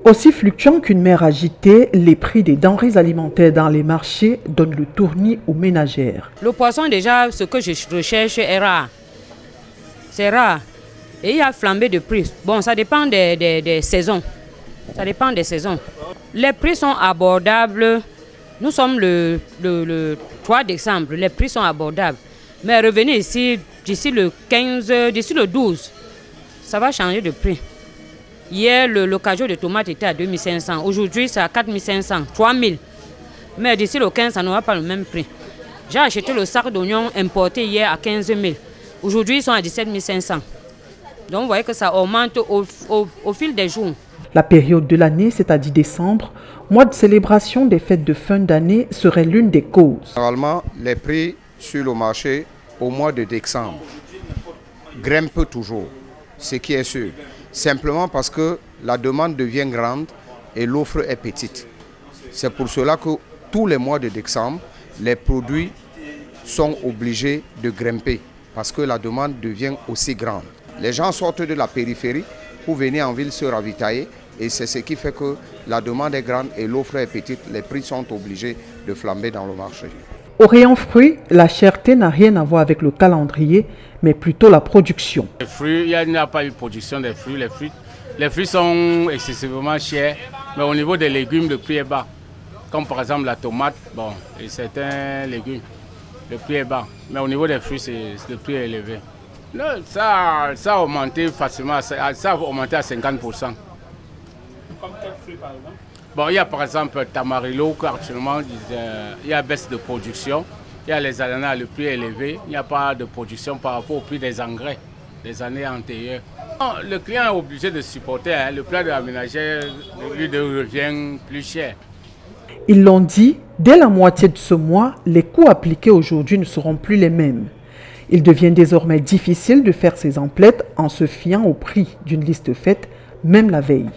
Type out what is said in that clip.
Aussi fluctuants qu'une mer agitée, les prix des denrées alimentaires dans les marchés donnent le tournis aux ménagères. Le poisson, déjà, ce que je recherche est rare. C'est rare. Et il y a flambé de prix. Bon, ça dépend des saisons. Ça dépend des saisons. Les prix sont abordables. Nous sommes le 3 décembre. Les prix sont abordables. Mais revenez ici, d'ici le 15, d'ici le 12, ça va changer de prix. Hier, le cajot de tomates était à 2500. Aujourd'hui, c'est à 4500, 3000. Mais d'ici le 15, ça n'aura pas le même prix. J'ai acheté le sac d'oignons importé hier à 15 000. Aujourd'hui, ils sont à 17 500. Donc, vous voyez que ça augmente au fil des jours. La période de l'année, c'est-à-dire décembre, mois de célébration des fêtes de fin d'année, serait l'une des causes. Normalement, les prix sur le marché au mois de décembre grimpent toujours, ce qui est sûr. Simplement parce que la demande devient grande et l'offre est petite. C'est pour cela que tous les mois de décembre, les produits sont obligés de grimper parce que la demande devient aussi grande. Les gens sortent de la périphérie pour venir en ville se ravitailler et c'est ce qui fait que la demande est grande et l'offre est petite. Les prix sont obligés de flamber dans le marché. Au rayon fruits, la cherté n'a rien à voir avec le calendrier, mais plutôt la production. Les fruits, il n'y a pas eu de production des fruits. Les fruits sont excessivement chers, mais au niveau des légumes, le prix est bas. Comme par exemple la tomate, bon, et certains légumes, le prix est bas. Mais au niveau des fruits, le prix est élevé. Là, ça a augmenté facilement, ça a augmenté à 50%. Comme quel fruit par exemple? Bon, il y a par exemple Tamarillo, actuellement, il y a baisse de production. Il y a les ananas, le prix est élevé. Il n'y a pas de production par rapport au prix des engrais des années antérieures. Le client est obligé de supporter, hein, le plat de la ménagère lui devient plus cher. Ils l'ont dit, dès la moitié de ce mois, les coûts appliqués aujourd'hui ne seront plus les mêmes. Il devient désormais difficile de faire ses emplettes en se fiant au prix d'une liste faite, même la veille.